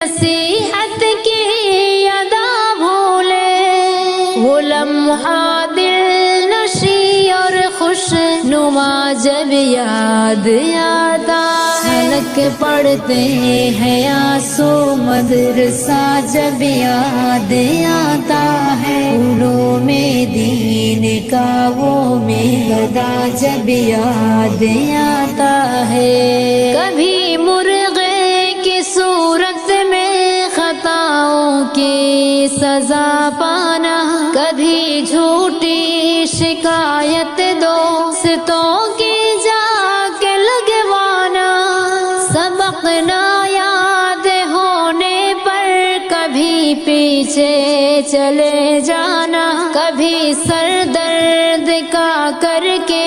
نصیحت کی ادا بھولے، وہ لمحہ دل نشی اور خوش نما جب یاد آتا ہے، حلق پڑھتے ہیں آنسو مدرسہ جب یاد آتا ہے، علوم دین کا وہ میدہ جب یاد آتا ہے، کبھی مرغے کی صورت میں خطاؤں کی سزا پانا، کبھی جھوٹی شکایت دوستوں کی جا کے لگوانا، سبق نہ یاد ہونے پر کبھی پیچھے چلے جانا، کبھی سر درد کا کر کے